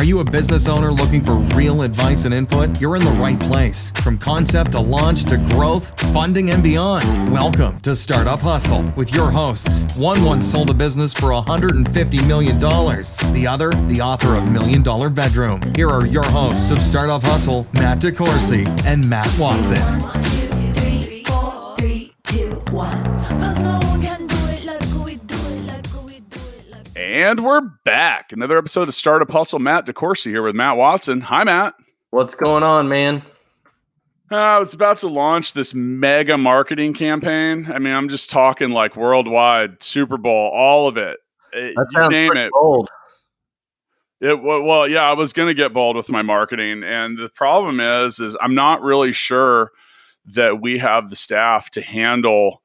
Are you a business owner looking for real advice and input? You're in the right place. From concept to launch to growth, funding, and beyond. Welcome to Startup Hustle with your hosts. One once sold a business for $150 million. The other, the author of $1 Million Bedroom. Here are your hosts of Startup Hustle, Matt DeCoursey and Matt Watson. 1, 2, 3, 4, 3, 2, 1. 'Cause no one can do it like we do it, like we do it, like. And we're back. Another episode of Startup Hustle. Matt DeCoursey here with Matt Watson. Hi, Matt. What's going on, man? I was about to launch this mega marketing campaign. I mean, I'm just talking like worldwide, Super Bowl, all of it. That You sounds name pretty it. bold. Well, yeah, I was going to get bold with my marketing. And the problem is I'm not really sure that we have the staff to handle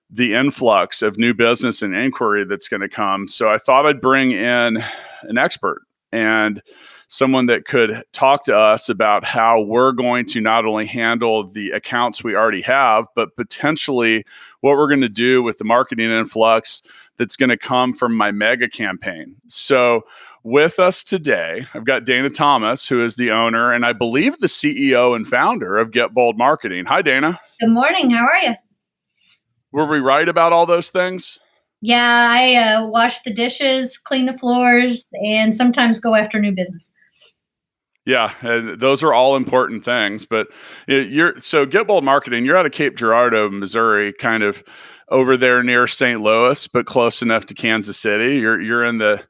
the influx of new business and inquiry that's going to come. So I thought I'd bring in an expert and someone that could talk to us about how we're going to not only handle the accounts we already have, but potentially what we're going to do with the marketing influx that's going to come from my mega campaign. So with us today, I've got Dana Thomas, who is the owner and I believe the CEO and founder of Get Bold Marketing. Hi, Dana. Good morning. How are you? Were we right about all those things? Yeah, I wash the dishes, clean the floors, and sometimes go after new business. Yeah, those are all important things. But so Get Bold Marketing, you're out of Cape Girardeau, Missouri, kind of over there near St. Louis, but close enough to Kansas City. You're in the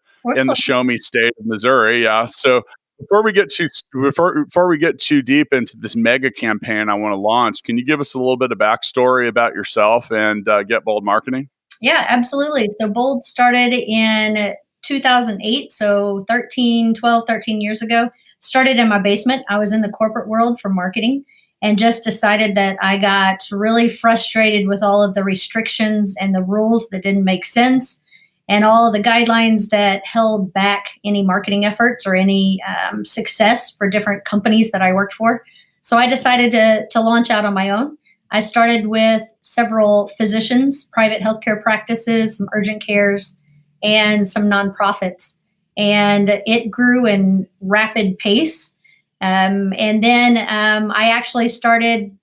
show me state of Missouri. Yeah. So before we get too deep into this mega campaign I want to launch, can you give us a little bit of backstory about yourself and Get Bold Marketing? Yeah, absolutely. So Bold started in 2008, so 12, 13 years ago. Started in my basement. I was in the corporate world for marketing and just decided that I got really frustrated with all of the restrictions and the rules that didn't make sense and all the guidelines that held back any marketing efforts or any success for different companies that I worked for. So I decided to launch out on my own. I started with several physicians, private healthcare practices, some urgent cares, and some nonprofits. And it grew in rapid pace. And then I actually started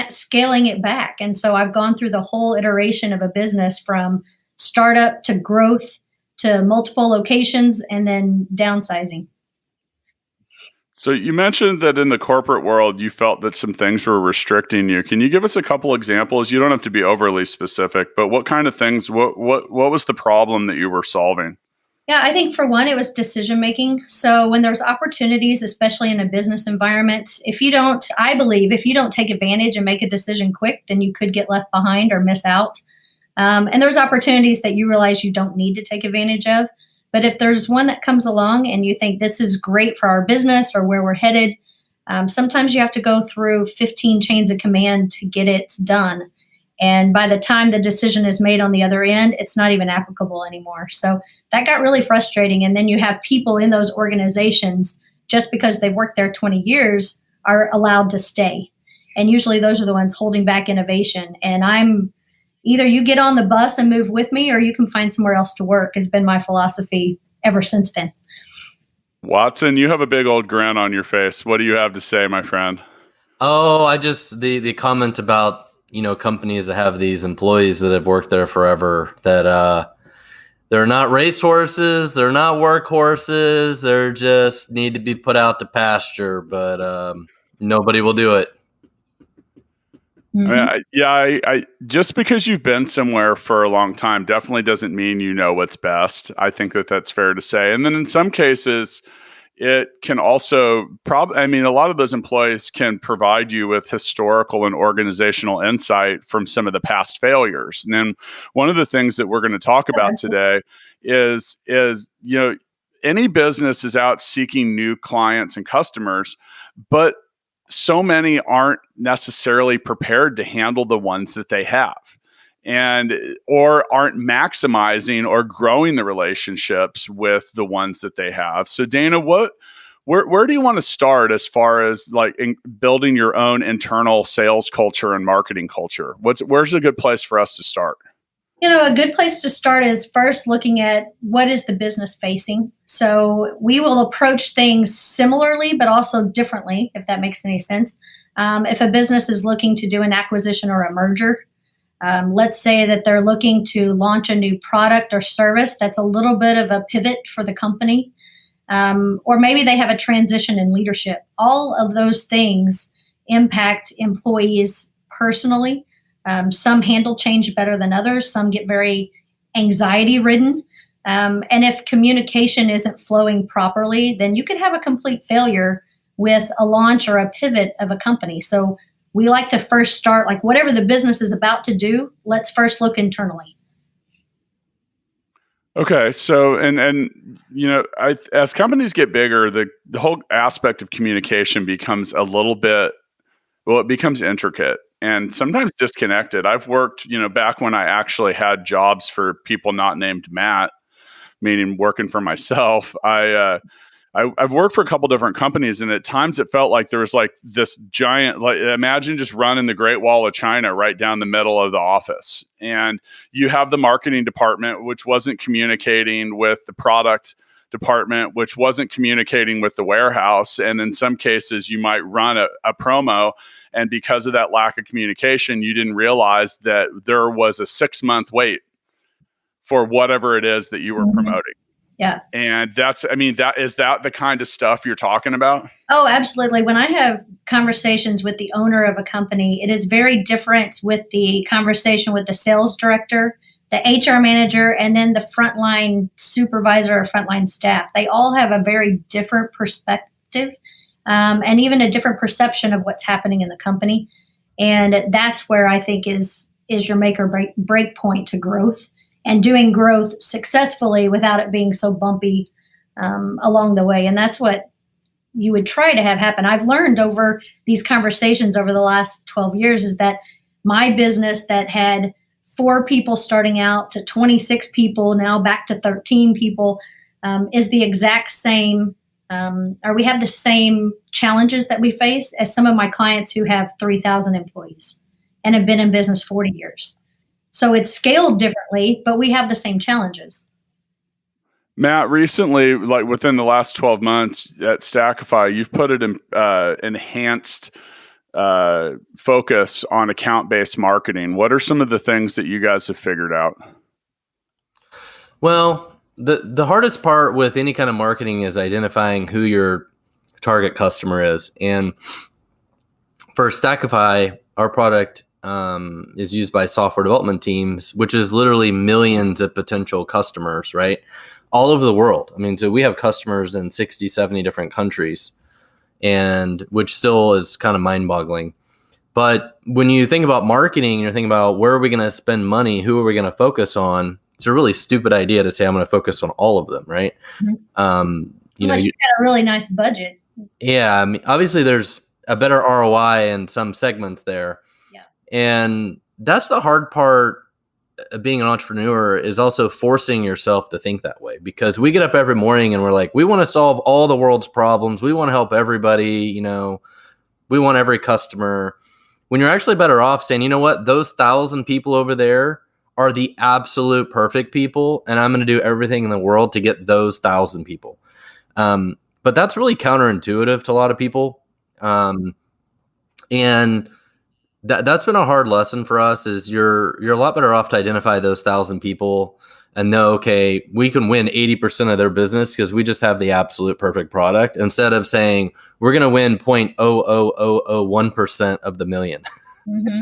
scaling it back. And so I've gone through the whole iteration of a business from startup to growth to multiple locations and then downsizing. So you mentioned that in the corporate world, you felt that some things were restricting you. Can you give us a couple examples? You don't have to be overly specific, but what kind of things, what was the problem that you were solving? Yeah, I think for one, it was decision making. So when there's opportunities, especially in a business environment, I believe if you don't take advantage and make a decision quick, then you could get left behind or miss out. And there's opportunities that you realize you don't need to take advantage of. But if there's one that comes along and you think this is great for our business or where we're headed, sometimes you have to go through 15 chains of command to get it done. And by the time the decision is made on the other end, it's not even applicable anymore. So that got really frustrating. And then you have people in those organizations, just because they've worked there 20 years, are allowed to stay. And usually those are the ones holding back innovation. And either you get on the bus and move with me, or you can find somewhere else to work, has been my philosophy ever since then. Watson, you have a big old grin on your face. What do you have to say, my friend? Oh, the comment about, companies that have these employees that have worked there forever, that they're not racehorses, they're not workhorses, they're just need to be put out to pasture, but nobody will do it. Mm-hmm. I just because you've been somewhere for a long time definitely doesn't mean you know what's best. I think that's fair to say. And then in some cases, it can also a lot of those employees can provide you with historical and organizational insight from some of the past failures. And then one of the things that we're going to talk about today is any business is out seeking new clients and customers, but so many aren't necessarily prepared to handle the ones that they have or aren't maximizing or growing the relationships with the ones that they have. So Dana, where do you want to start as far as like building your own internal sales culture and marketing culture? Where's a good place for us to start? A good place to start is first looking at what is the business facing. So we will approach things similarly, but also differently, if that makes any sense. If a business is looking to do an acquisition or a merger, let's say that they're looking to launch a new product or service that's a little bit of a pivot for the company, or maybe they have a transition in leadership. All of those things impact employees personally. Some handle change better than others. Some get very anxiety ridden. And if communication isn't flowing properly, then you could have a complete failure with a launch or a pivot of a company. So we like to first start, like whatever the business is about to do, let's first look internally. Okay, so as companies get bigger, the whole aspect of communication becomes a little bit, it becomes intricate and sometimes disconnected. I've worked, back when I actually had jobs for people not named Matt, meaning working for myself. I've worked for a couple different companies, and at times it felt like there was like this giant, like imagine just running the Great Wall of China right down the middle of the office. And you have the marketing department, which wasn't communicating with the product department, which wasn't communicating with the warehouse. And in some cases, you might run a promo. And because of that lack of communication, you didn't realize that there was a 6-month wait for whatever it is that you were promoting. Yeah. And is that the kind of stuff you're talking about? Oh, absolutely. When I have conversations with the owner of a company, it is very different with the conversation with the sales director, the HR manager, and then the frontline supervisor or frontline staff. They all have a very different perspective, and even a different perception of what's happening in the company. And that's where I think is your make or break point to growth, and doing growth successfully without it being so bumpy along the way. And that's what you would try to have happen. I've learned over these conversations over the last 12 years is that my business that had 4 people starting out to 26 people, now back to 13 people, is the exact same, or we have the same challenges that we face as some of my clients who have 3,000 employees and have been in business 40 years. So it's scaled differently, but we have the same challenges. Matt, recently, like within the last 12 months at Stackify, you've put an enhanced focus on account-based marketing. What are some of the things that you guys have figured out? Well, the hardest part with any kind of marketing is identifying who your target customer is. And for Stackify, our product is used by software development teams, which is literally millions of potential customers, right? All over the world. I mean, so we have customers in 60, 70 different countries, and which still is kind of mind-boggling. But when you think about marketing, you're thinking about where are we going to spend money? Who are we going to focus on? It's a really stupid idea to say I'm going to focus on all of them, right? Mm-hmm. Unless you got a really nice budget. Yeah, I mean, obviously there's a better ROI in some segments there. And that's the hard part of being an entrepreneur, is also forcing yourself to think that way, because we get up every morning and we're like, we want to solve all the world's problems. We want to help everybody, we want every customer, when you're actually better off saying, you know what, those 1,000 people over there are the absolute perfect people. And I'm going to do everything in the world to get those 1,000 people. But that's really counterintuitive to a lot of people. And that's been a hard lesson for us, is you're a lot better off to identify those 1,000 people and know, okay, we can win 80% of their business because we just have the absolute perfect product, instead of saying we're going to win 0.00001% of the million. Mm-hmm.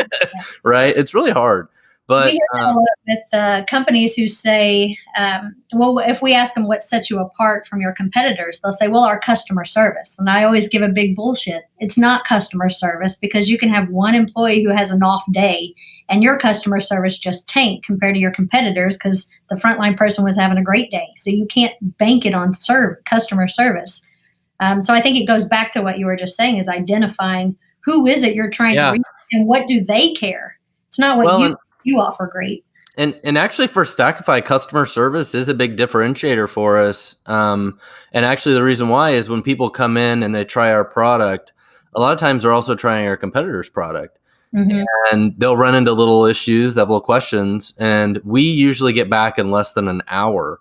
Right? It's really hard. But we hear that a lot with companies who say, well, if we ask them what sets you apart from your competitors, they'll say, well, our customer service. And I always give a big bullshit. It's not customer service, because you can have one employee who has an off day and your customer service just tanked compared to your competitors because the frontline person was having a great day. So you can't bank it on customer service. So I think it goes back to what you were just saying, is identifying who is it you're trying to reach and what do they care. It's not what you offer great. And actually for Stackify, customer service is a big differentiator for us. And actually the reason why is when people come in and they try our product, a lot of times they're also trying our competitor's product. Mhm. and they'll run into little issues, they have little questions, and we usually get back in less than an hour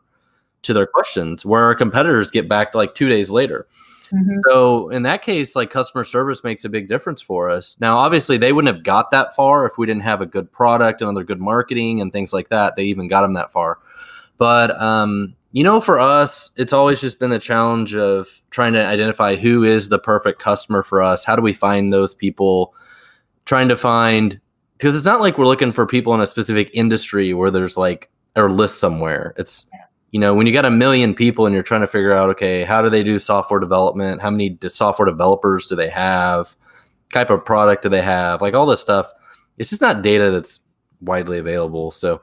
to their questions, where our competitors get back like 2 days later. Mhm. So in that case, like customer service makes a big difference for us. Now, obviously, they wouldn't have got that far if we didn't have a good product and other good marketing and things like that. They even got them that far. But for us, it's always just been the challenge of trying to identify who is the perfect customer for us. How do we find those people? Trying to find, because it's not like we're looking for people in a specific industry where there's like a list somewhere. It's when you got 1 million people and you're trying to figure out, okay, how do they do software development? How many software developers do they have? Type of product do they have? Like all this stuff. It's just not data that's widely available. So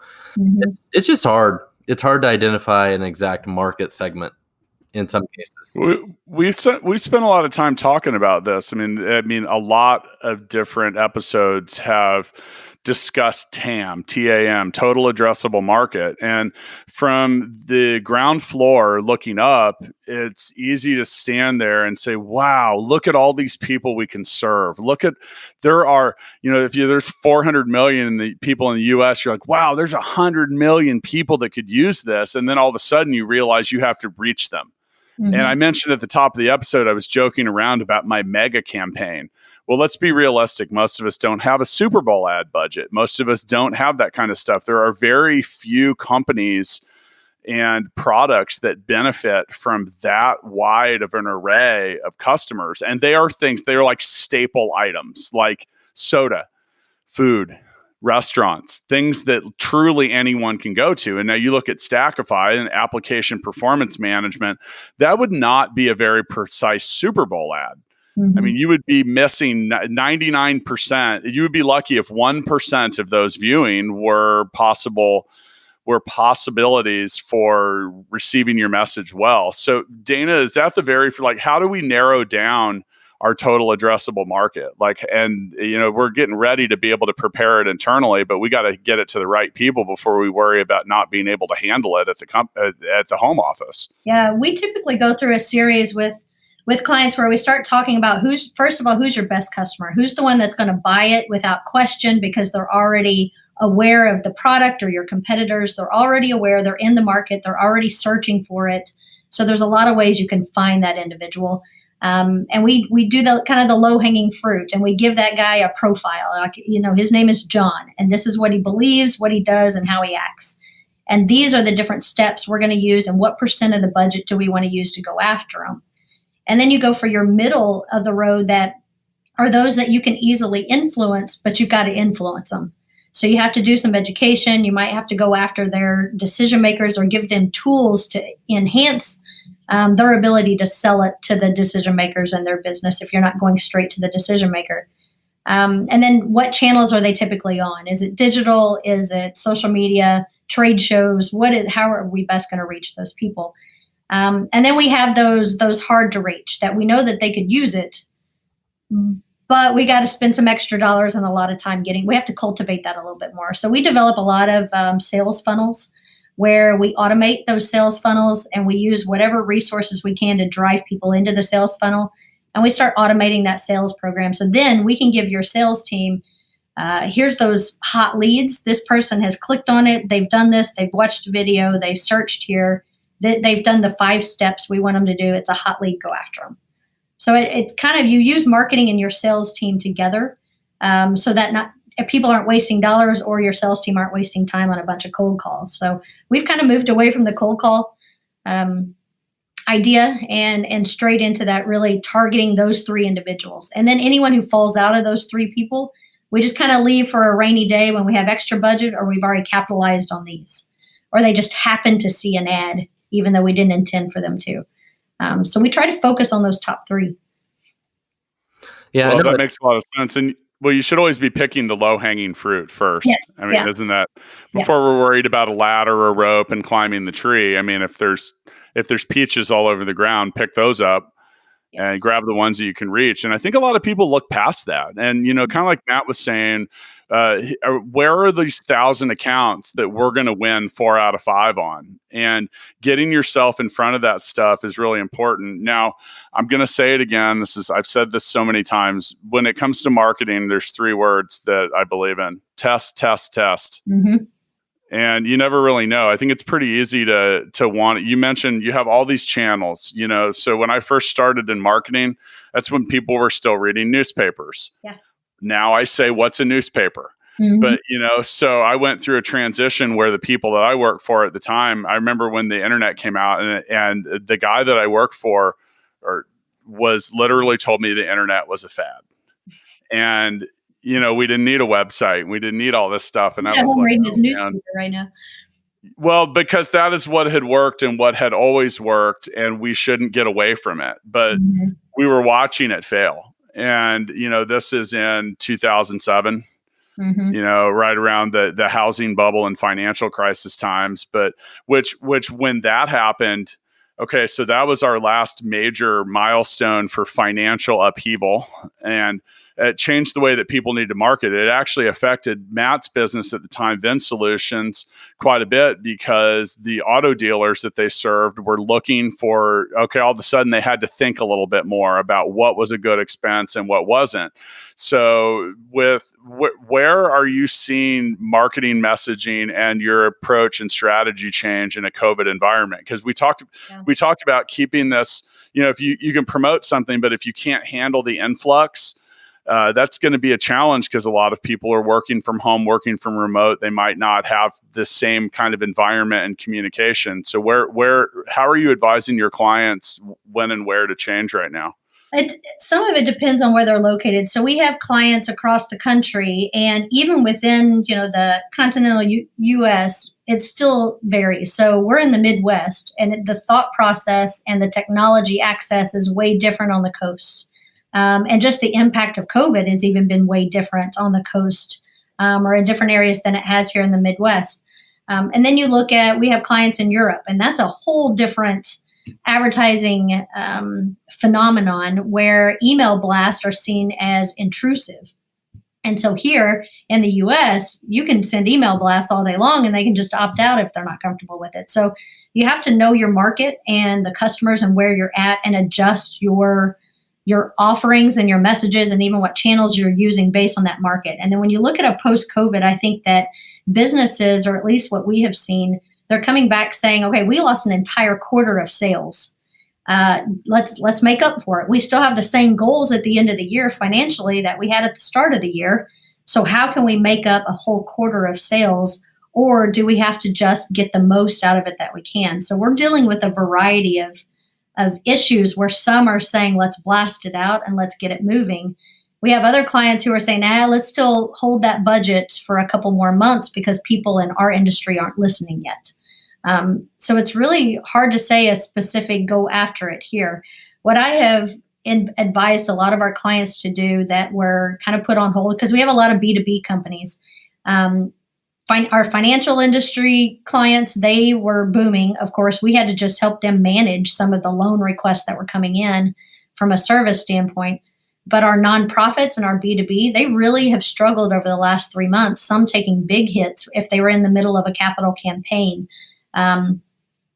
it's just hard. It's hard to identify an exact market segment in some cases. We spent a lot of time talking about this. I mean, a lot of different episodes have discussed TAM, total addressable market. And from the ground floor looking up, it's easy to stand there and say, wow, look at all these people we can serve. There's 400 million people in the US, you're like, wow, there's 100 million people that could use this. And then all of a sudden you realize you have to reach them. And I mentioned at the top of the episode, I was joking around about my mega campaign. Well, let's be realistic. Most of us don't have a Super Bowl ad budget. Most of us don't have that kind of stuff. There are very few companies and products that benefit from that wide of an array of customers. And they are like staple items like soda, food, restaurants, things that truly anyone can go to. And now you look at Stackify and application performance management, that would not be a very precise Super Bowl ad. I mean, you would be missing 99%. You would be lucky if 1% of those viewing were possibilities for receiving your message well. So Dana, is that how do we narrow down our total addressable market? We're getting ready to be able to prepare it internally, but we got to get it to the right people before we worry about not being able to handle it at the home office. Yeah, we typically go through a series with clients where we start talking about who's your best customer? Who's the one that's going to buy it without question because they're already aware of the product or your competitors. They're already aware, they're in the market, they're already searching for it. So there's a lot of ways you can find that individual. And we do the kind of the low hanging fruit, and we give that guy a profile. Like, his name is John, and this is what he believes, what he does, and how he acts. And these are the different steps we're going to use, and what % of the budget do we want to use to go after them. And then you go for your middle of the road that are those that you can easily influence, but you've got to influence them. So you have to do some education. You might have to go after their decision makers or give them tools to enhance their ability to sell it to the decision makers in their business if you're not going straight to the decision maker. And then what channels are they typically on? Is it digital? Is it social media, trade shows? How are we best going to reach those people? And then we have those hard to reach that we know that they could use it, but we got to spend some extra dollars and a lot of time we have to cultivate that a little bit more. So we develop a lot of sales funnels where we automate those sales funnels and we use whatever resources we can to drive people into the sales funnel. And we start automating that sales program. So then we can give your sales team, here's those hot leads. This person has clicked on it. They've done this. They've watched a video. They've searched here. They've done the 5 steps we want them to do. It's a hot lead. Go after them. So it's kind of, you use marketing and your sales team together so that people aren't wasting dollars or your sales team aren't wasting time on a bunch of cold calls. So we've kind of moved away from the cold call idea and straight into that, really targeting those 3 individuals. And then anyone who falls out of those 3 people, we just kind of leave for a rainy day when we have extra budget or we've already capitalized on these, or they just happen to see an ad even though we didn't intend for them to. So we try to focus on those top 3. Yeah, well, that makes a lot of sense. And you should always be picking the low-hanging fruit first. Yeah, I mean, isn't that before we're worried about a ladder or a rope and climbing the tree? I mean, if there's peaches all over the ground, pick those up. and grab the ones that you can reach. And I think a lot of people look past that. And, kind of like Matt was saying, where are these 1,000 accounts that we're going to win 4 out of 5 on? And getting yourself in front of that stuff is really important. Now, I'm going to say it again. I've said this so many times. When it comes to marketing, there's 3 words that I believe in: test, test, test. Mm-hmm. And you never really know. I think it's pretty easy to want it. You mentioned you have all these channels, so when I first started in marketing, that's when people were still reading newspapers. Yeah. Now I say, what's a newspaper? Mm-hmm. But, so I went through a transition where the people that I worked for at the time, I remember when the internet came out, and the guy that I worked for was literally told me the internet was a fad. And we didn't need a website. We didn't need all this stuff. And I was like, reading his newspaper right now. Well, because that is what had worked and what had always worked, and we shouldn't get away from it. But we were watching it fail. And, this is in 2007, right around the housing bubble and financial crisis times. But which when that happened, okay, so that was our last major milestone for financial upheaval. And it changed the way that people need to market. It actually affected Matt's business at the time, Vin Solutions, quite a bit, because the auto dealers that they served were looking for, all of a sudden they had to think a little bit more about what was a good expense and what wasn't. So where are you seeing marketing messaging and your approach and strategy change in a COVID environment? Because we talked about keeping this, if you can promote something, but if you can't handle the influx, that's going to be a challenge, because a lot of people are working from home, working from remote. They might not have the same kind of environment and communication. So how are you advising your clients when and where to change right now? Some of it depends on where they're located. So we have clients across the country, and even within, the continental U.S., it still varies. So we're in the Midwest, and the thought process and the technology access is way different on the coast. And just the impact of COVID has even been way different on the coast or in different areas than it has here in the Midwest. And then you look at, we have clients in Europe, and that's a whole different advertising phenomenon where email blasts are seen as intrusive. And so here in the US, you can send email blasts all day long and they can just opt out if they're not comfortable with it. So you have to know your market and the customers and where you're at, and adjust your offerings and your messages and even what channels you're using based on that market. And then when you look at a post-COVID, I think that businesses, or at least what we have seen, they're coming back saying, okay, we lost an entire quarter of sales. Let's make up for it. We still have the same goals at the end of the year financially that we had at the start of the year. So how can we make up a whole quarter of sales? Or do we have to just get the most out of it that we can? So we're dealing with a variety of issues where some are saying, let's blast it out and let's get it moving. We have other clients who are saying, let's still hold that budget for a couple more months because people in our industry aren't listening yet. So it's really hard to say a specific go after it here. What I have advised a lot of our clients to do that were kind of put on hold, because we have a lot of B2B companies. Our financial industry clients, they were booming. Of course, we had to just help them manage some of the loan requests that were coming in from a service standpoint. But our nonprofits and our B2B, they really have struggled over the last 3 months, some taking big hits if they were in the middle of a capital campaign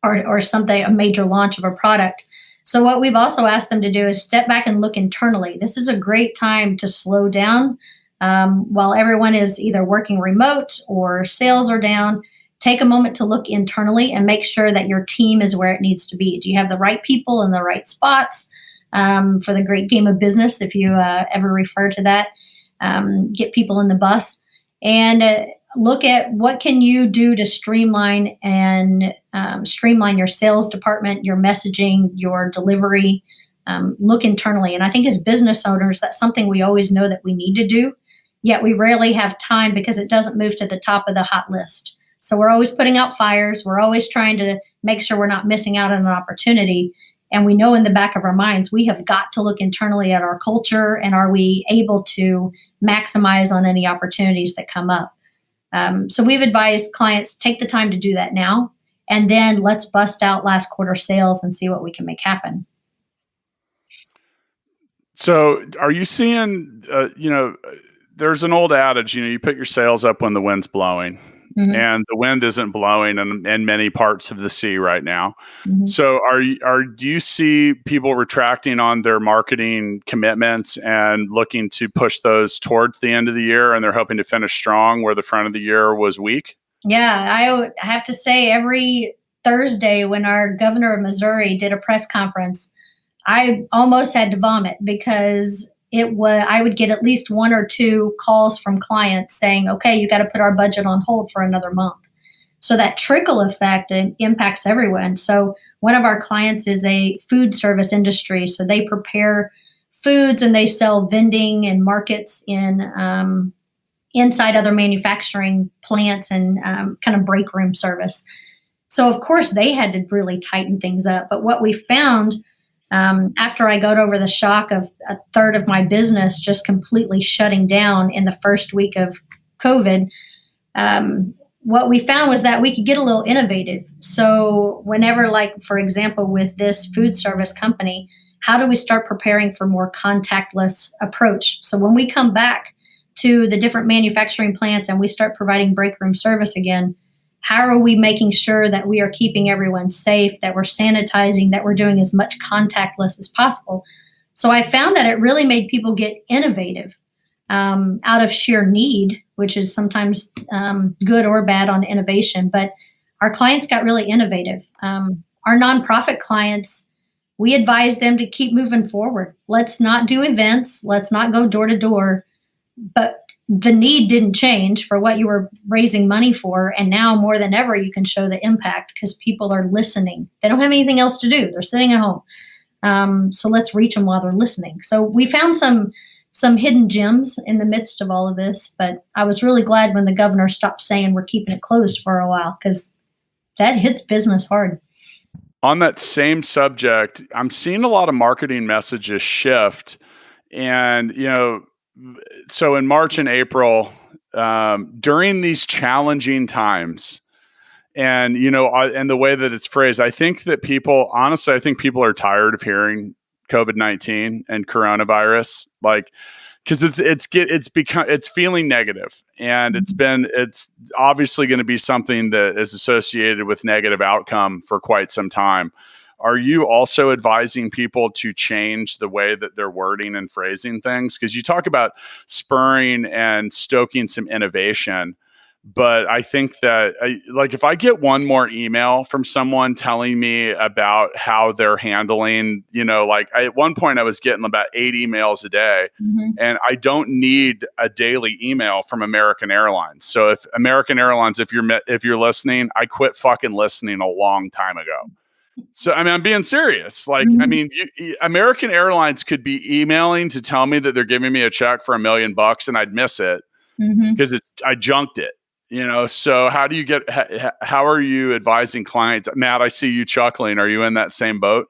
or something, a major launch of a product. So what we've also asked them to do is step back and look internally. This is a great time to slow down. While everyone is either working remote or sales are down, take a moment to look internally and make sure that your team is where it needs to be. Do you have the right people in the right spots for the great game of business, if you ever refer to that? Get people in the bus and look at what can you do to streamline your sales department, your messaging, your delivery. Look internally. And I think as business owners, that's something we always know that we need to do. Yet we rarely have time because it doesn't move to the top of the hot list. So we're always putting out fires. We're always trying to make sure we're not missing out on an opportunity. And we know in the back of our minds, we have got to look internally at our culture and are we able to maximize on any opportunities that come up. So we've advised clients, take the time to do that now. And then let's bust out last quarter sales and see what we can make happen. So are you seeing, there's an old adage, you put your sails up when the wind's blowing. Mhm. And the wind isn't blowing in many parts of the sea right now. Mhm. So do you see people retracting on their marketing commitments and looking to push those towards the end of the year, and they're hoping to finish strong where the front of the year was weak? Yeah, I have to say every Thursday when our governor of Missouri did a press conference, I almost had to vomit because I would get at least one or two calls from clients saying, okay, you got to put our budget on hold for another month. So that trickle effect impacts everyone. So one of our clients is a food service industry. So they prepare foods and they sell vending and markets inside other manufacturing plants and kind of break room service. So of course they had to really tighten things up. But what we found after I got over the shock of a third of my business just completely shutting down in the first week of COVID, what we found was that we could get a little innovative. So whenever, like, for example, with this food service company, how do we start preparing for more contactless approach? So when we come back to the different manufacturing plants and we start providing break room service again, how are we making sure that we are keeping everyone safe, that we're sanitizing, that we're doing as much contactless as possible? So I found that it really made people get innovative out of sheer need, which is sometimes good or bad on innovation. But our clients got really innovative. Our nonprofit clients, we advise them to keep moving forward. Let's not do events. Let's not go door to door. But the need didn't change for what you were raising money for. And now more than ever, you can show the impact because people are listening. They don't have anything else to do. They're sitting at home. So let's reach them while they're listening. So we found some hidden gems in the midst of all of this. But I was really glad when the governor stopped saying we're keeping it closed for a while, because that hits business hard. On that same subject, I'm seeing a lot of marketing messages shift. And, so in March and April, during these challenging times, and, and the way that it's phrased, I think people are tired of hearing COVID-19 and coronavirus, because it's feeling negative, and it's obviously going to be something that is associated with negative outcome for quite some time. Are you also advising people to change the way that they're wording and phrasing things? Because you talk about spurring and stoking some innovation, but I think that if I get one more email from someone telling me about how they're handling, at one point I was getting about 8 emails a day, and I don't need a daily email from American Airlines. So if American Airlines, if you're listening, I quit fucking listening a long time ago. So, I'm being serious. American Airlines could be emailing to tell me that they're giving me a check for $1 million and I'd miss it because I junked it, So how are you advising clients? Matt, I see you chuckling. Are you in that same boat?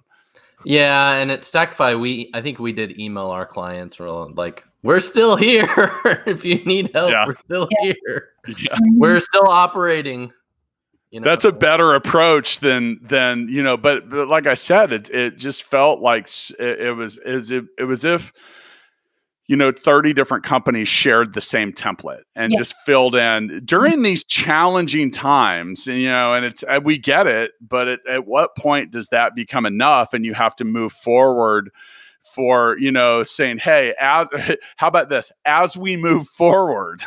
Yeah. And at Stackify, I think we did email our clients. We're still here. If you need help, we're still here. Yeah. We're still operating. That's a better approach than but like I said, it just felt like it was if 30 different companies shared the same template and just filled in during these challenging times, and it's, we get it, but at what point does that become enough and you have to move forward for, saying, hey, how about this, as we move forward,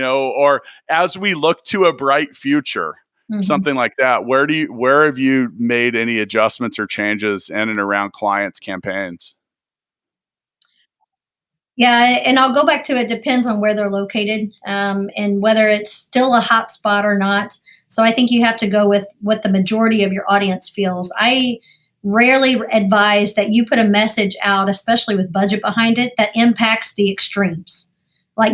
or as we look to a bright future, something like that. Where have you made any adjustments or changes in and around clients' campaigns? Yeah, and I'll go back to, it depends on where they're located, and whether it's still a hot spot or not. So I think you have to go with what the majority of your audience feels. I rarely advise that you put a message out, especially with budget behind it, that impacts the extremes.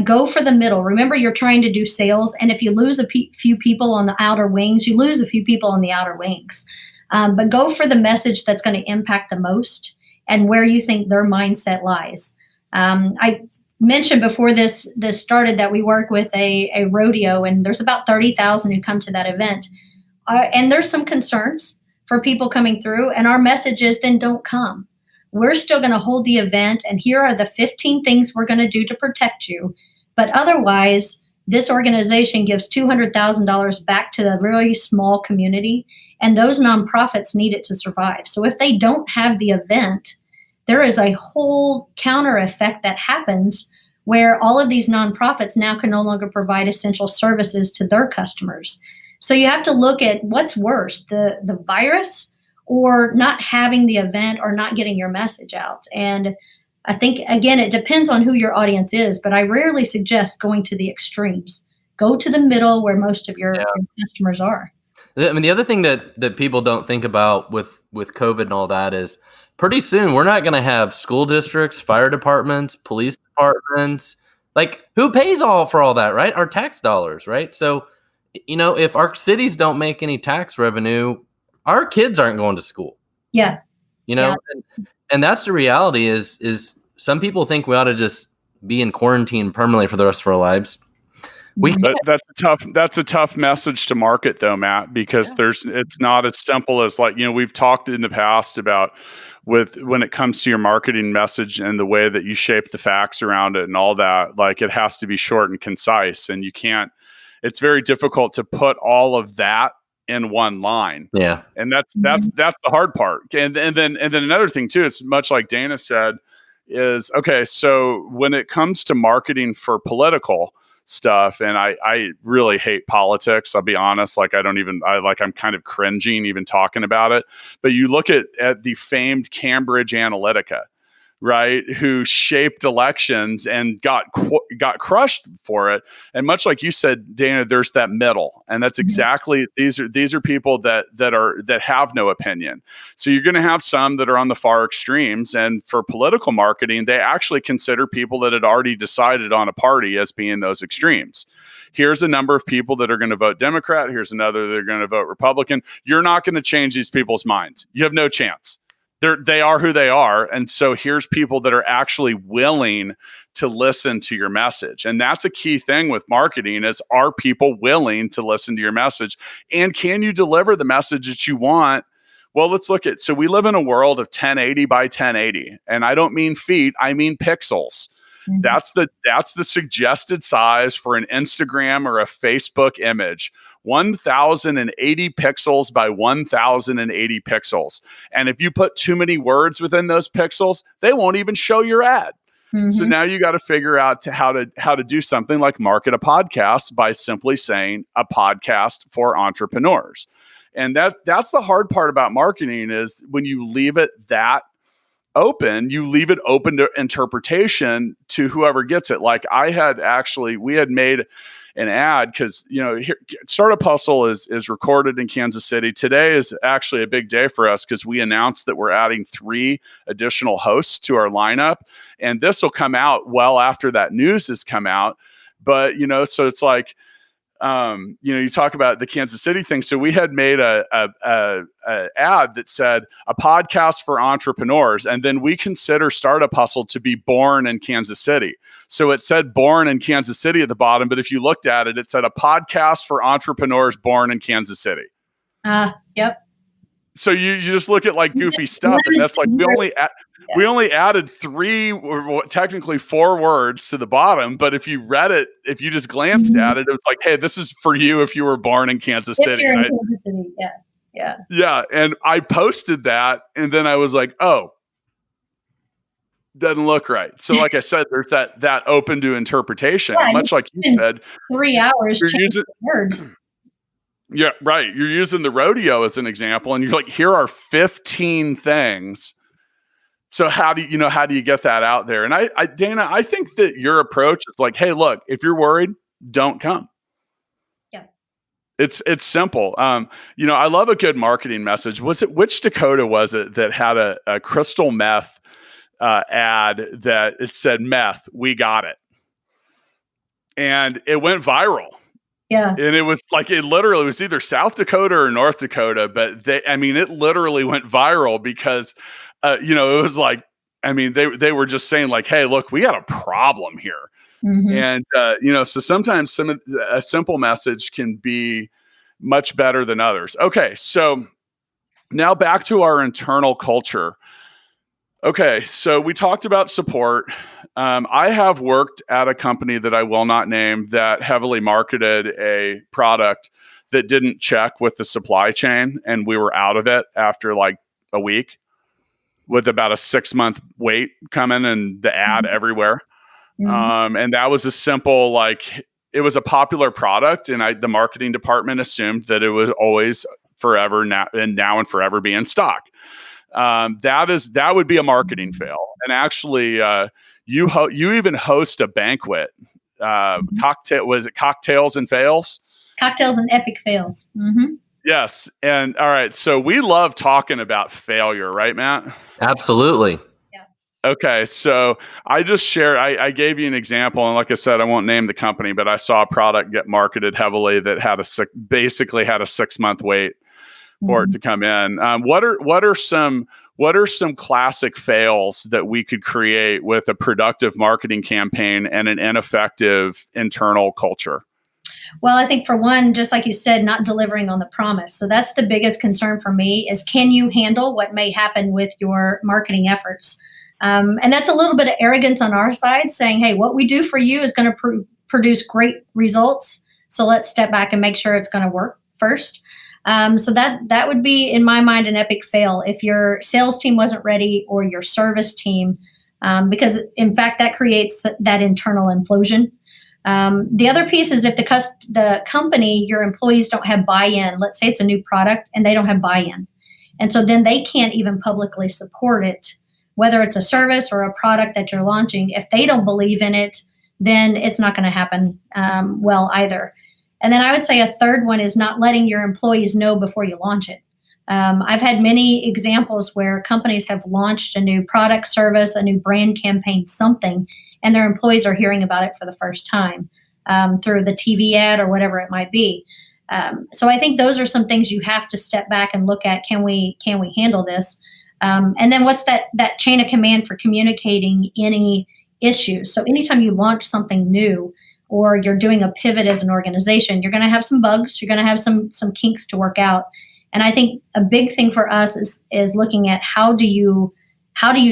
Go for the middle. Remember, you're trying to do sales, and if you lose a few people on the outer wings, you lose a few people on the outer wings. But go for the message that's going to impact the most and where you think their mindset lies. I mentioned before this started that we work with a rodeo, and there's about 30,000 who come to that event. And there's some concerns for people coming through, and our message is then don't come. we're still going to hold the event, and here are the 15 things we're going to do to protect you. But otherwise, this organization gives $200,000 back to the really small community, and those nonprofits need it to survive. So if they don't have the event, there is a whole counter effect that happens where all of these nonprofits now can no longer provide essential services to their customers. So you have to look at what's worse, the virus or not having the event or not getting your message out. And I think, again, it depends on who your audience is, but I rarely suggest going to the extremes. Go to the middle where most of your customers are. I mean, the other thing that people don't think about with COVID and all that is pretty soon we're not going to have school districts, fire departments, police departments. Like, who pays for all that, right? Our tax dollars, right? So, if our cities don't make any tax revenue, our kids aren't going to school. Yeah. And that's the reality is some people think we ought to just be in quarantine permanently for the rest of our lives. That's a tough message to market though, Matt, because it's not as simple as like, we've talked in the past about when it comes to your marketing message and the way that you shape the facts around it and all that, like it has to be short and concise, and it's very difficult to put all of that in one line. Yeah. And that's the hard part. And then another thing too, it's much like Dana said is, okay, so when it comes to marketing for political stuff, and I really hate politics, I'll be honest, like I'm kind of cringing even talking about it. But you look at the famed Cambridge Analytica, right, who shaped elections and got crushed for it. And much like you said, Dana, there's that middle, and that's exactly these are people that have no opinion. So you're going to have some that are on the far extremes, and for political marketing, they actually consider people that had already decided on a party as being those extremes. Here's a number of people that are going to vote Democrat. Here's another that are going to vote Republican. You're not going to change these people's minds. You have no chance. They are who they are. And so here's people that are actually willing to listen to your message. And that's a key thing with marketing is, are people willing to listen to your message? And can you deliver the message that you want? Well, let's look at, so we live in a world of 1080 by 1080. And I don't mean feet, I mean pixels. That's the suggested size for an Instagram or a Facebook image. 1080 pixels by 1080 pixels. And if you put too many words within those pixels, they won't even show your ad. So now you got to figure out how to do something like market a podcast by simply saying a podcast for entrepreneurs. And that's the hard part about marketing is when you leave it that open, you leave it open to interpretation to whoever gets it. Like we had made an ad because, here, Startup Hustle is recorded in Kansas City. Today is actually a big day for us because we announced that we're adding 3 additional hosts to our lineup. And this will come out well after that news has come out. But, so it's like, you talk about the Kansas City thing. So we had made a ad that said a podcast for entrepreneurs, and then we consider Startup Hustle to be born in Kansas City. So it said born in Kansas City at the bottom, but if you looked at it, it said a podcast for entrepreneurs born in Kansas City. Yep. So you just look at like goofy stuff, and that's like we only added 3 or technically 4 words to the bottom. But if you read it, if you just glanced at it, it was like, hey, this is for you if you were born in Kansas City. Right? Kansas City. Yeah. Yeah. And I posted that, and then I was like, oh, doesn't look right. So like I said, there's that open to interpretation. Yeah, much like you said, 3 hours using words. Yeah, right. You're using the rodeo as an example, and you're like, here are 15 things. So how do you get that out there? And I Dana, I think that your approach is like, hey, look, if you're worried, don't come. Yeah. It's simple. I love a good marketing message. Which Dakota was it that had a crystal meth ad that it said meth, we got it. And it went viral. Yeah. And it was like, it literally was either South Dakota or North Dakota, but it literally went viral because, it was like, they were just saying like, hey, look, we got a problem here. And, so sometimes a simple message can be much better than others. Okay. So now back to our internal culture. Okay, so we talked about support. I have worked at a company that I will not name that heavily marketed a product that didn't check with the supply chain, and we were out of it after like a week with about a 6-month wait coming and the ad everywhere. And that was a simple, like, it was a popular product, and the marketing department assumed that it was always forever now and forever be in stock. That would be a marketing fail. And actually, you even host a banquet. Was it Cocktails and Fails? Cocktails and Epic Fails. Yes. And all right. So we love talking about failure, right, Matt? Absolutely. Okay, so I just shared, I gave you an example, and like I said, I won't name the company, but I saw a product get marketed heavily that had basically had a 6-month wait for it to come in. What are some classic fails that we could create with a productive marketing campaign and an ineffective internal culture? Well, I think for one, just like you said, not delivering on the promise. So that's the biggest concern for me is, can you handle what may happen with your marketing efforts? And that's a little bit of arrogance on our side, saying, hey, what we do for you is going to produce great results. So let's step back and make sure it's going to work first. So that would be, in my mind, an epic fail if your sales team wasn't ready or your service team, because in fact, that creates that internal implosion. The other piece is if the company, your employees don't have buy-in. Let's say it's a new product and they don't have buy-in. And so then they can't even publicly support it, whether it's a service or a product that you're launching. If they don't believe in it, then it's not going to happen well either. And then I would say a third one is not letting your employees know before you launch it. I've had many examples where companies have launched a new product, service, a new brand campaign, something, and their employees are hearing about it for the first time through the TV ad or whatever it might be. So I think those are some things you have to step back and look at. Can we handle this? And then what's that chain of command for communicating any issues? So anytime you launch something new or you're doing a pivot as an organization, you're going to have some bugs. You're going to have some kinks to work out. And I think a big thing for us is looking at how do you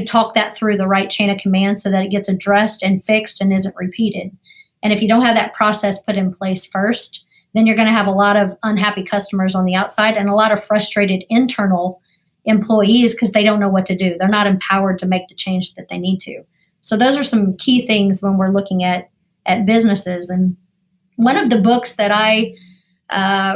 talk that through the right chain of command so that it gets addressed and fixed and isn't repeated. And if you don't have that process put in place first, then you're going to have a lot of unhappy customers on the outside and a lot of frustrated internal employees because they don't know what to do. They're not empowered to make the change that they need to. So those are some key things when we're looking at businesses. And one of the books that I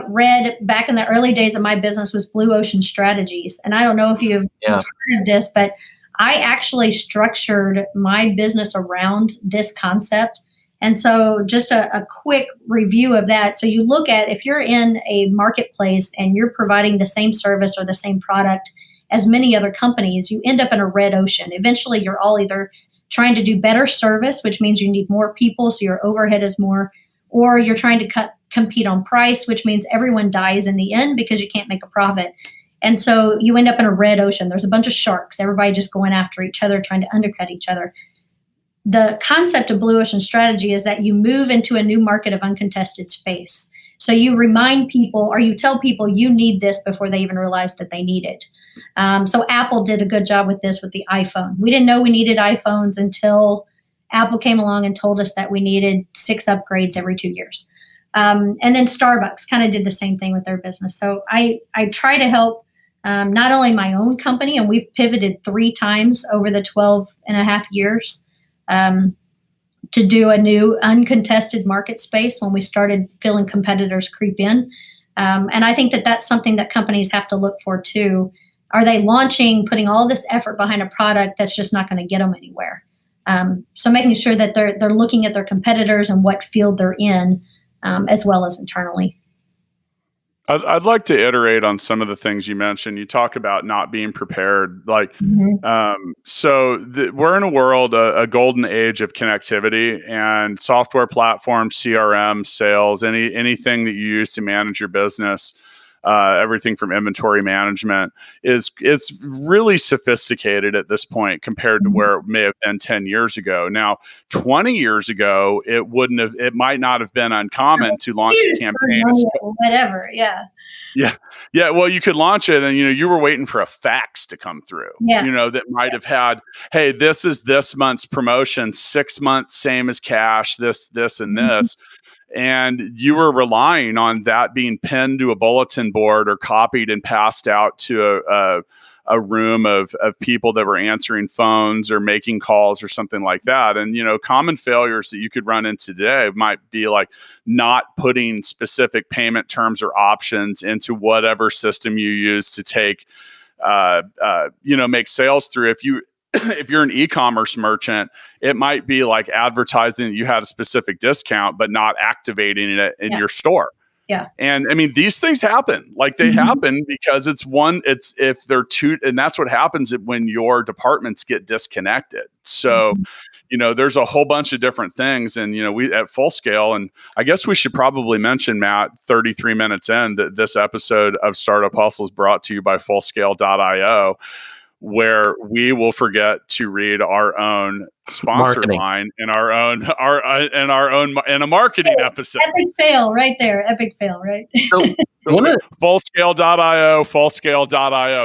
read back in the early days of my business was Blue Ocean Strategies. And I don't know if you've heard of this, but I actually structured my business around this concept. And so just a quick review of that. So you look at, if you're in a marketplace and you're providing the same service or the same product as many other companies, you end up in a red ocean. Eventually, you're all either trying to do better service, which means you need more people, so your overhead is more, or you're trying to compete on price, which means everyone dies in the end because you can't make a profit. And so you end up in a red ocean. There's a bunch of sharks, everybody just going after each other, trying to undercut each other. The concept of Blue Ocean Strategy is that you move into a new market of uncontested space. So you remind people, or you tell people you need this before they even realize that they need it. So Apple did a good job with this with the iPhone. We didn't know we needed iPhones until Apple came along and told us that we needed 6 upgrades every 2 years. And then Starbucks kind of did the same thing with their business. So I try to help not only my own company, and we've pivoted 3 times over the 12 and a half years to do a new uncontested market space when we started feeling competitors creep in. And I think that that's something that companies have to look for too. Are they launching, putting all this effort behind a product that's just not going to get them anywhere? So making sure that they're looking at their competitors and what field they're in, as well as internally. I'd like to iterate on some of the things you mentioned. You talk about not being prepared. Like, we're in a world, a golden age of connectivity, and software platforms, CRM, sales, anything that you use to manage your business everything from inventory management is really sophisticated at this point compared to where it may have been 10 years ago. Now, 20 years ago, it might not have been uncommon to launch a campaign. Whatever. Yeah. Yeah. Well, you could launch it and, you were waiting for a fax to come through, that might have had, hey, this is this month's promotion, 6 months, same as cash, this, and this. And you were relying on that being pinned to a bulletin board or copied and passed out to a room of people that were answering phones or making calls or something like that. And, common failures that you could run into today might be like not putting specific payment terms or options into whatever system you use to take, make sales through. If you're an e-commerce merchant, it might be like advertising that you had a specific discount, but not activating it in your store. Yeah. And I mean, these things happen. Like they happen because if they're two, and that's what happens when your departments get disconnected. So, there's a whole bunch of different things. And, we at Full Scale, and I guess we should probably mention, Matt, 33 minutes in, that this episode of Startup Hustle is brought to you by Fullscale.io, where we will forget to read our own sponsor line in our own in a marketing episode. Epic fail right there. Epic fail, right? So Fullscale.io.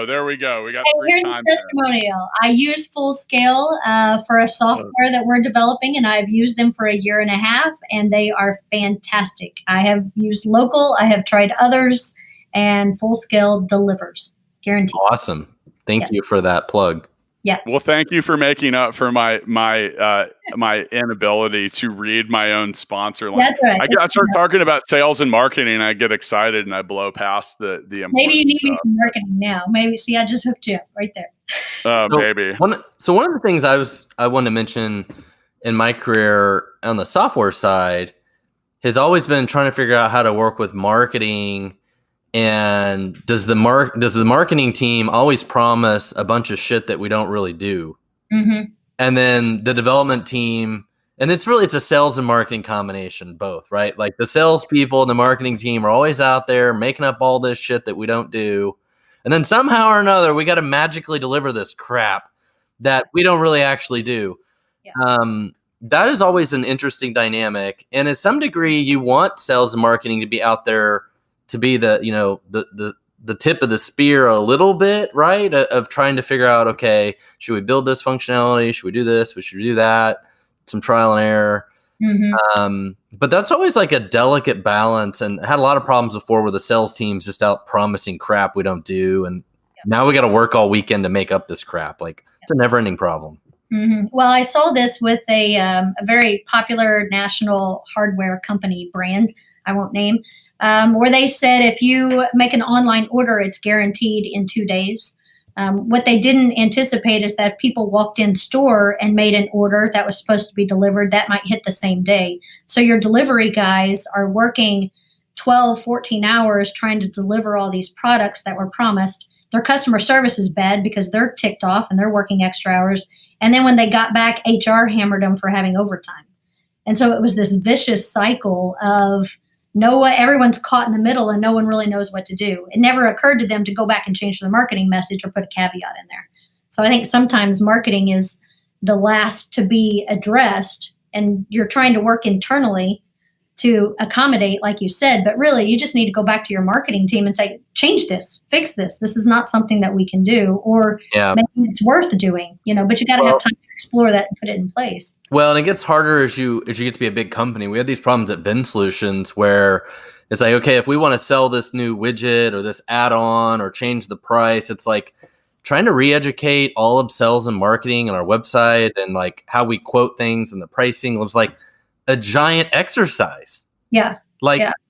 There we go. We got here's a testimonial. I use Full Scale for a software that we're developing, and I've used them for 1.5 years, and they are fantastic. I have used local, I have tried others, and Full Scale delivers. Guaranteed. Awesome. Thank you for that plug. Yeah. Well, thank you for making up for my inability to read my own sponsor line. That's right. I start talking about sales and marketing, and I get excited and I blow past the maybe you need stuff. me for marketing now. Maybe see, I just hooked you up right there. Maybe. One of the things I wanted to mention in my career on the software side has always been trying to figure out how to work with marketing. And does the marketing team always promise a bunch of shit that we don't really do? Mm-hmm. And then the development team, and it's a sales and marketing combination, both, right? Like the salespeople and the marketing team are always out there making up all this shit that we don't do. And then somehow or another, we got to magically deliver this crap that we don't really actually do. Yeah. That is always an interesting dynamic. And at some degree, you want sales and marketing to be out there to be the tip of the spear a little bit, right? Of trying to figure out, okay, should we build this functionality? Should we do this? We should do that. Some trial and error. Mm-hmm. But that's always like a delicate balance, and I had a lot of problems before where the sales team's just out promising crap we don't do. And now we got to work all weekend to make up this crap. Like it's a never ending problem. Mm-hmm. Well, I saw this with a very popular national hardware company brand, I won't name, where they said if you make an online order, it's guaranteed in 2 days. What they didn't anticipate is that if people walked in store and made an order that was supposed to be delivered, that might hit the same day. So your delivery guys are working 12, 14 hours trying to deliver all these products that were promised. Their customer service is bad because they're ticked off and they're working extra hours. And then when they got back, HR hammered them for having overtime. And so it was this vicious cycle of everyone's caught in the middle and no one really knows what to do. It never occurred to them to go back and change the marketing message or put a caveat in there. So I think sometimes marketing is the last to be addressed, and you're trying to work internally to accommodate, like you said, but really you just need to go back to your marketing team and say, change this, fix this. This is not something that we can do, or maybe it's worth doing, but you got to have time to explore that and put it in place. Well, and it gets harder as you get to be a big company. We had these problems at Bin Solutions where it's like, okay, if we want to sell this new widget or this add-on or change the price, it's like trying to re-educate all of sales and marketing on our website and like how we quote things and the pricing was like a giant exercise. Yeah.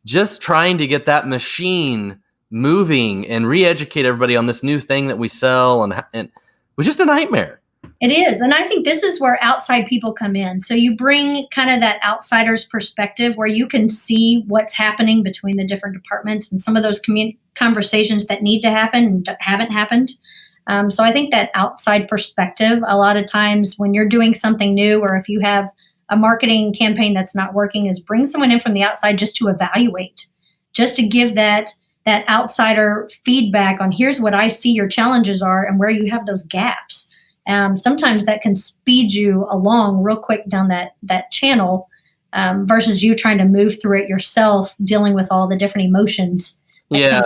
Just trying to get that machine moving and re-educate everybody on this new thing that we sell and it was just a nightmare. It is. And I think this is where outside people come in. So you bring kind of that outsider's perspective where you can see what's happening between the different departments and some of those conversations that need to happen and haven't happened. So I think that outside perspective, a lot of times when you're doing something new, or if you have a marketing campaign that's not working, is bring someone in from the outside just to evaluate, just to give that that outsider feedback on here's what I see your challenges are and where you have those gaps. Sometimes that can speed you along real quick down that channel versus you trying to move through it yourself, dealing with all the different emotions. Yeah.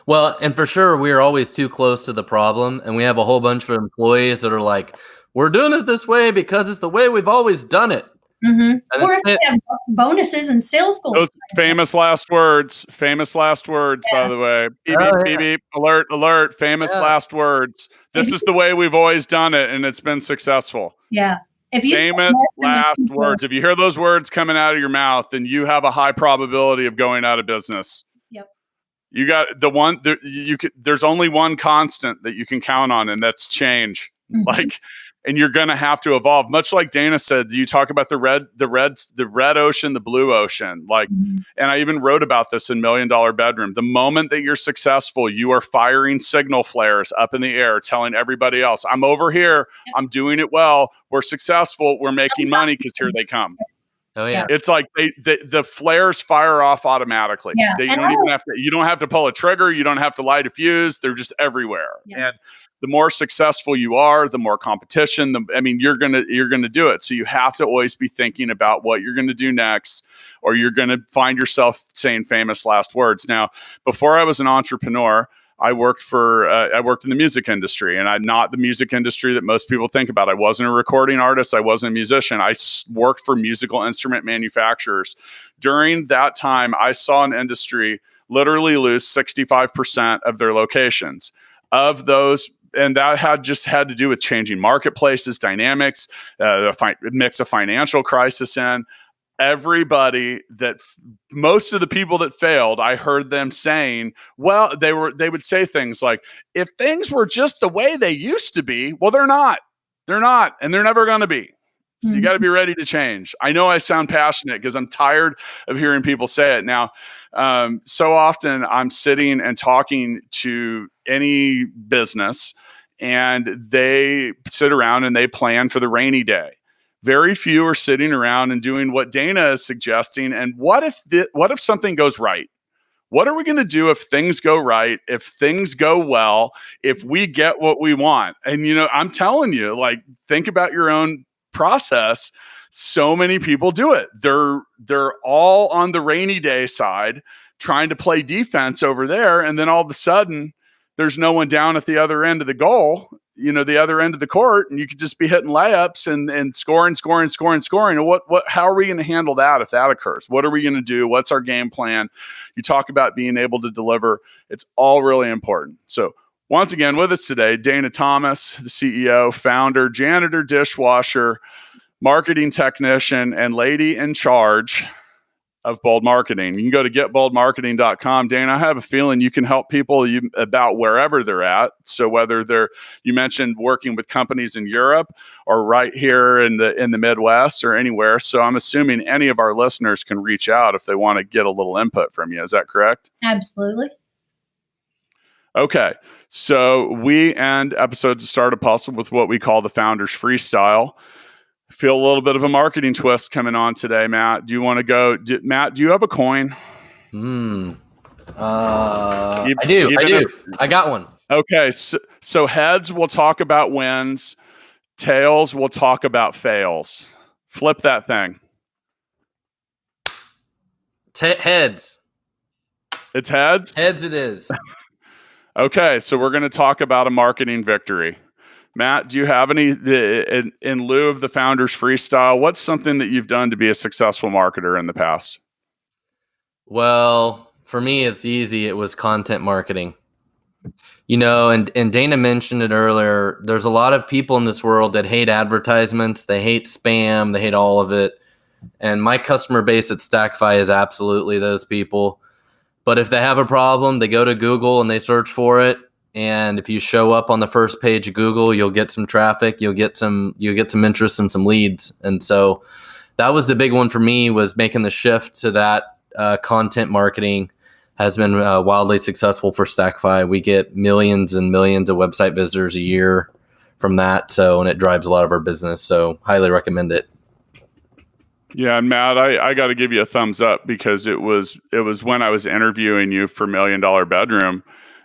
Well, and for sure, we're always too close to the problem. And we have a whole bunch of employees that are like, we're doing it this way because it's the way we've always done it. Mm-hmm. Or if they have bonuses and sales goals. Those famous last words, by the way. Beep, beep, beep, alert, famous last words. This is the way we've always done it, and it's been successful. Yeah. If you famous last words. If you hear those words coming out of your mouth, then you have a high probability of going out of business. Yep. You got there's only one constant that you can count on, and that's change. Mm-hmm. And you're going to have to evolve. Much like Dana said, you talk about the red ocean, the blue ocean. And I even wrote about this in $1 Million Bedroom. The moment that you're successful, you are firing signal flares up in the air, telling everybody else, I'm over here. I'm doing it well. We're successful. We're making money because here they come. Oh yeah. It's like the flares fire off automatically. Yeah. You don't have to pull a trigger. You don't have to light a fuse. They're just everywhere. Yeah. And the more successful you are, the more competition. You're gonna do it. So you have to always be thinking about what you're gonna do next, or you're gonna find yourself saying famous last words. Now, before I was an entrepreneur, I worked in the music industry, and I'm not the music industry that most people think about. I wasn't a recording artist. I wasn't a musician. I worked for musical instrument manufacturers. During that time, I saw an industry literally lose 65% of their locations. Of those, and that had to do with changing marketplaces, dynamics, the mix of financial crisis in. Most of the people that failed, I heard them saying, well, they would say things like, if things were just the way they used to be, well, they're not, and they're never going to be. So you got to be ready to change. I know I sound passionate because I'm tired of hearing people say it. Now, so often I'm sitting and talking to any business, and they sit around and they plan for the rainy day. Very few are sitting around and doing what Dana is suggesting. And what if something goes right? What are we going to do if things go right? If things go well? If we get what we want? And I'm telling you, think about your own process. So many people do it. They're all on the rainy day side, trying to play defense over there, and then all of a sudden, there's no one down at the other end of the goal, the other end of the court, and you could just be hitting layups and scoring. How are we going to handle that if that occurs? What are we going to do? What's our game plan? You talk about being able to deliver. It's all really important. So once again, with us today, Dana Thomas, the CEO, founder, janitor, dishwasher, marketing technician, and lady in charge of Bold Marketing. You can go to getboldmarketing.com. Dana, I have a feeling you can help people about wherever they're at. So whether you mentioned working with companies in Europe or right here in the Midwest or anywhere. So I'm assuming any of our listeners can reach out if they want to get a little input from you. Is that correct? Absolutely. Okay. So we end episodes of Startup Hustle with what we call the Founders Freestyle. Feel a little bit of a marketing twist coming on today, Matt. Do you want to go? Matt, do you have a coin? I do. I got one. Okay. So heads, we'll talk about wins. Tails, we'll talk about fails. Flip that thing. Heads. It's heads? Heads it is. Okay. So we're going to talk about a marketing victory. Matt, do you have any, in lieu of the Founders Freestyle, what's something that you've done to be a successful marketer in the past? Well, for me, it's easy. It was content marketing. And Dana mentioned it earlier. There's a lot of people in this world that hate advertisements. They hate spam. They hate all of it. And my customer base at Stackify is absolutely those people. But if they have a problem, they go to Google and they search for it. And if you show up on the first page of Google, you'll get some traffic, you'll get some interest and some leads. And so that was the big one for me, was making the shift to that. Content marketing has been wildly successful for Stackify. We get millions and millions of website visitors a year from that. And it drives a lot of our business. So highly recommend it. Yeah, and Matt, I got to give you a thumbs up because it was when I was interviewing you for $1 Million Bedroom,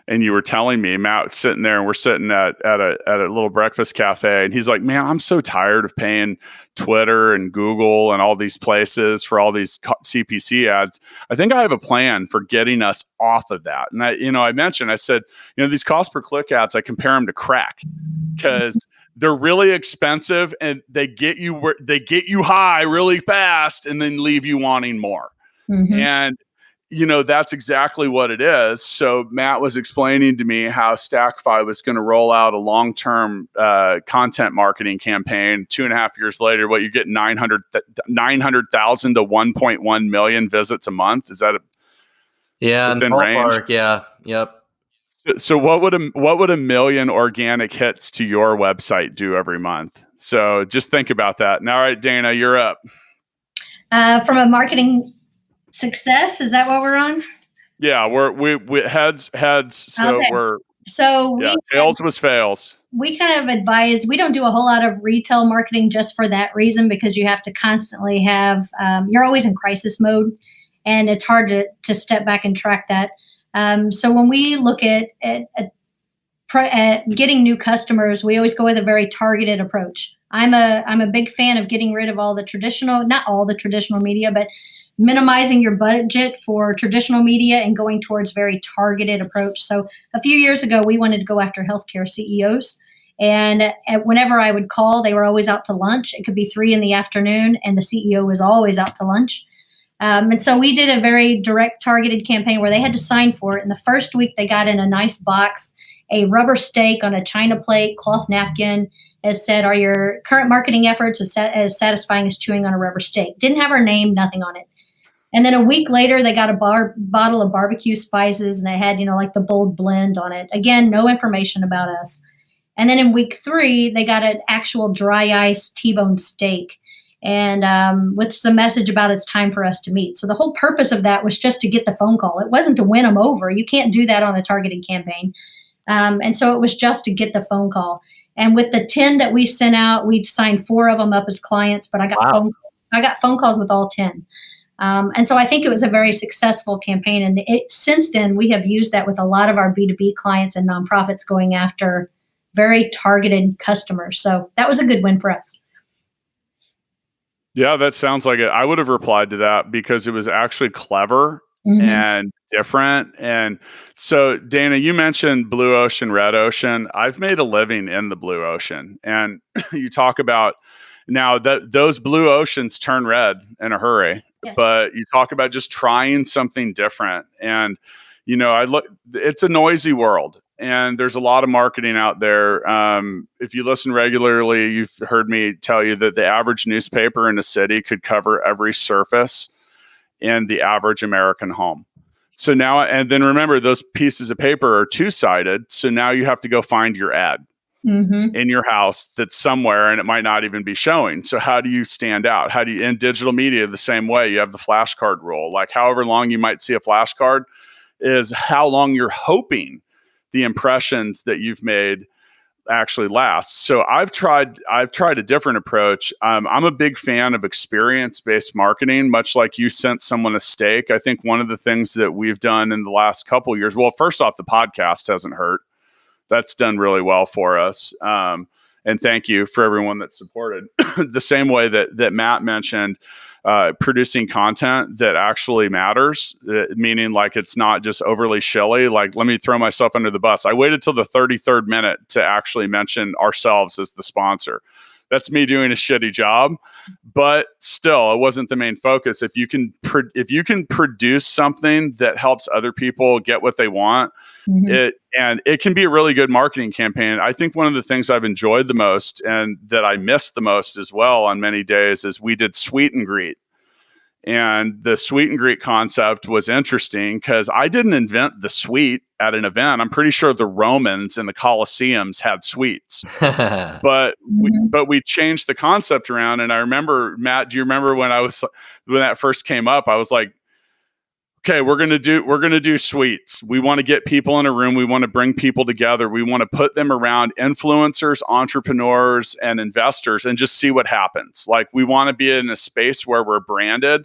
and you were telling me, Matt, sitting there, and we're sitting at a little breakfast cafe, and he's like, "Man, I'm so tired of paying Twitter and Google and all these places for all these CPC ads. I think I have a plan for getting us off of that." And I said, these cost per click ads, I compare them to crack because they're really expensive and they get you high really fast and then leave you wanting more. Mm-hmm. And that's exactly what it is. So Matt was explaining to me how Stackify was going to roll out a long-term content marketing campaign. 2.5 years later, what you get 900,000 to 1.1 million visits a month. Is that within range? Yeah. Yep. So what would a million organic hits to your website do every month? So just think about that. Now, all right, Dana, you're up. From a marketing success, is that what we're on? Yeah, we heads. So okay. tails was fails. We kind of advise, we don't do a whole lot of retail marketing just for that reason, because you have to constantly have, you're always in crisis mode, and it's hard to step back and track that. So when we look at getting new customers, we always go with a very targeted approach. I'm a big fan of getting rid of not all the traditional media, but minimizing your budget for traditional media and going towards very targeted approach. So a few years ago, we wanted to go after healthcare CEOs. And whenever I would call, they were always out to lunch. It could be 3 p.m, and the CEO was always out to lunch. And so we did a very direct targeted campaign where they had to sign for it. And the first week they got in a nice box, a rubber steak on a china plate, cloth napkin, as said, "Are your current marketing efforts as satisfying as chewing on a rubber steak?" Didn't have our name, nothing on it. And then a week later, they got a bottle of barbecue spices, and it had, like the bold blend on it. Again, no information about us. And then in week 3, they got an actual dry ice T-bone steak, and with some message about it's time for us to meet. So the whole purpose of that was just to get the phone call. It wasn't to win them over. You can't do that on a targeted campaign. And so it was just to get the phone call. And with the 10 that we sent out, we signed 4 of them up as clients, but I got phone calls with all 10. And so I think it was a very successful campaign. And since then, we have used that with a lot of our B2B clients and nonprofits going after very targeted customers. So that was a good win for us. Yeah, that sounds like it. I would have replied to that because it was actually clever and different. And so, Dana, you mentioned blue ocean, red ocean. I've made a living in the blue ocean. And you talk about now that those blue oceans turn red in a hurry. Yes. But you talk about just trying something different. And, it's a noisy world. And there's a lot of marketing out there. If you listen regularly, you've heard me tell you that the average newspaper in a city could cover every surface in the average American home. So now, and then remember, those pieces of paper are 2-sided. So now you have to go find your ad in your house that's somewhere, and it might not even be showing. So how do you stand out? How do you, in digital media, the same way, you have the flashcard rule. Like however long you might see a flashcard is how long you're hoping the impressions that you've made actually last. So I've tried a different approach. I'm a big fan of experience-based marketing, much like you sent someone a steak. I think one of the things that we've done in the last couple of years, well, first off, the podcast hasn't hurt. That's done really well for us. And thank you for everyone that supported. The same way that Matt mentioned, producing content that actually matters, meaning like it's not just overly shilly. Like, let me throw myself under the bus. I waited till the 33rd minute to actually mention ourselves as the sponsor. That's me doing a shitty job, but still, it wasn't the main focus. If you can produce something that helps other people get what they want, it can be a really good marketing campaign. I think one of the things I've enjoyed the most and that I missed the most as well on many days is we did sweet and greet. And the sweet and greet concept was interesting because I didn't invent the sweet at an event. I'm pretty sure the Romans and the Colosseums had sweets, but we changed the concept around. And I remember, Matt, do you remember when that first came up? I was like, okay, we're gonna do suites. We want to get people in a room. We want to bring people together. We want to put them around influencers, entrepreneurs, and investors, and just see what happens. Like, we want to be in a space where we're branded.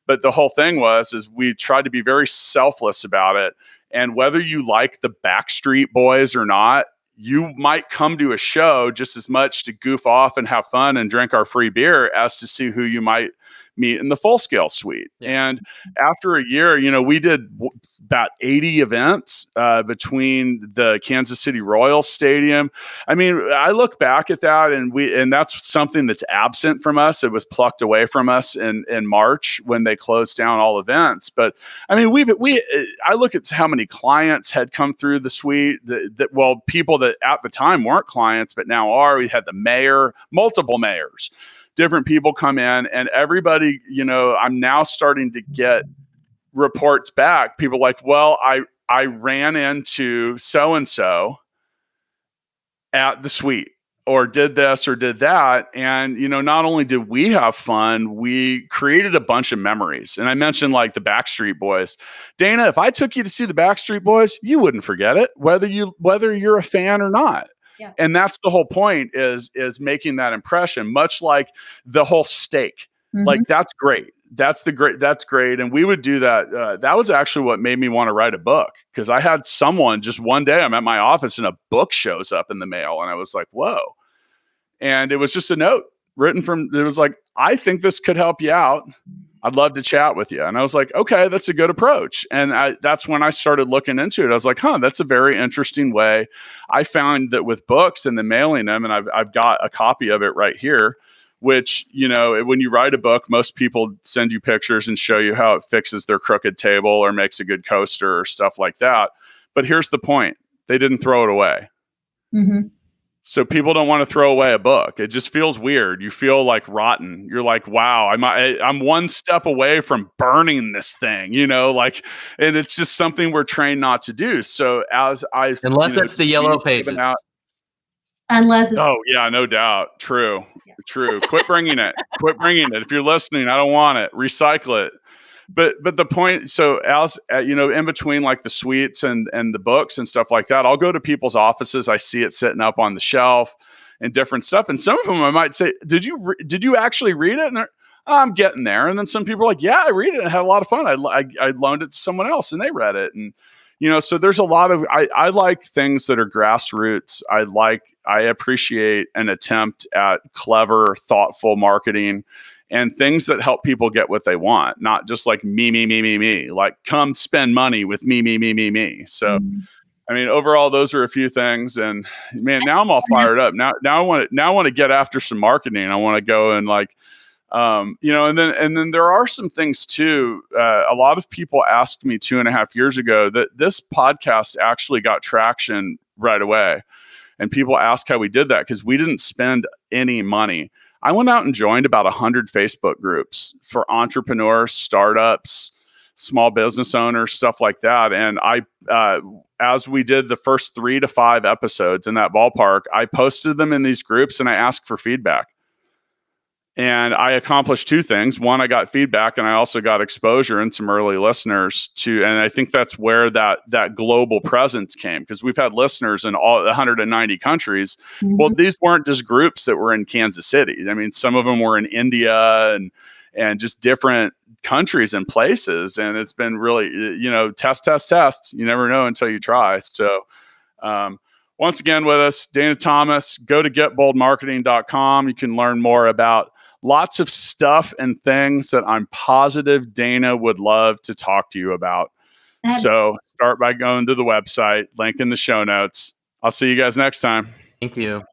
But the whole thing is we tried to be very selfless about it. And whether you like the Backstreet Boys or not, you might come to a show just as much to goof off and have fun and drink our free beer as to see who you might meet in the full scale suite. Yeah. And after a year, we did about 80 events between the Kansas City Royals Stadium. I mean, I look back at that, and that's something that's absent from us. It was plucked away from us in March when they closed down all events. But I mean, I look at how many clients had come through the suite. People that at the time weren't clients, but now are. We had the mayor, multiple mayors. Different people come in, and everybody, I'm now starting to get reports back. People like, well, I ran into so-and-so at the suite, or did this or did that. And, not only did we have fun, we created a bunch of memories. And I mentioned like the Backstreet Boys. Dana, if I took you to see the Backstreet Boys, you wouldn't forget it, whether you're a fan or not. Yeah. And that's the whole point, is making that impression, much like the whole steak. Mm-hmm. Like, that's great. That's great. And we would do that. That was actually what made me want to write a book, because I had someone just one day, I'm at my office and a book shows up in the mail, and I was like, whoa. And it was just a note written it was like, I think this could help you out. I'd love to chat with you. And I was like, okay, that's a good approach. And that's when I started looking into it. I was like, that's a very interesting way. I found that with books and then mailing them, and I've got a copy of it right here, which, when you write a book, most people send you pictures and show you how it fixes their crooked table or makes a good coaster or stuff like that. But here's the point. They didn't throw it away. Mm-hmm. So people don't want to throw away a book. It just feels weird. You feel like rotten. You're like, wow, I'm one step away from burning this thing, and it's just something we're trained not to do. So unless it's the yellow pages. Unless it's, oh yeah, no doubt. True. Quit bringing it. If you're listening, I don't want it. Recycle it. But the point, so as in between like the suites and the books and stuff like that, I'll go to people's offices. I see it sitting up on the shelf and different stuff. And some of them I might say, did you actually read it? And they're, I'm getting there. And then some people are like, yeah, I read it and had a lot of fun. I loaned it to someone else and they read it. And, so there's a lot of, I like things that are grassroots. I appreciate an attempt at clever, thoughtful marketing and things that help people get what they want, not just like me, like come spend money with me. So, I mean, overall, those are a few things. And man, now I'm all fired up. Now I want to get after some marketing. I want to go and like, and then there are some things too. A lot of people asked me 2.5 years ago that this podcast actually got traction right away. And people ask how we did that, because we didn't spend any money. I went out and joined about 100 Facebook groups for entrepreneurs, startups, small business owners, stuff like that. And as we did the first 3 to 5 episodes in that ballpark, I posted them in these groups and I asked for feedback. And I accomplished 2 things. One, I got feedback, and I also got exposure and some early listeners and I think that's where that global presence came, because we've had listeners in all 190 countries. Mm-hmm. Well, these weren't just groups that were in Kansas City. I mean, some of them were in India and just different countries and places. And it's been really, test. You never know until you try. So, once again with us, Dana Thomas. Go to getboldmarketing.com. You can learn more about lots of stuff and things that I'm positive Dana would love to talk to you about. So start by going to the website, link in the show notes. I'll see you guys next time. Thank you.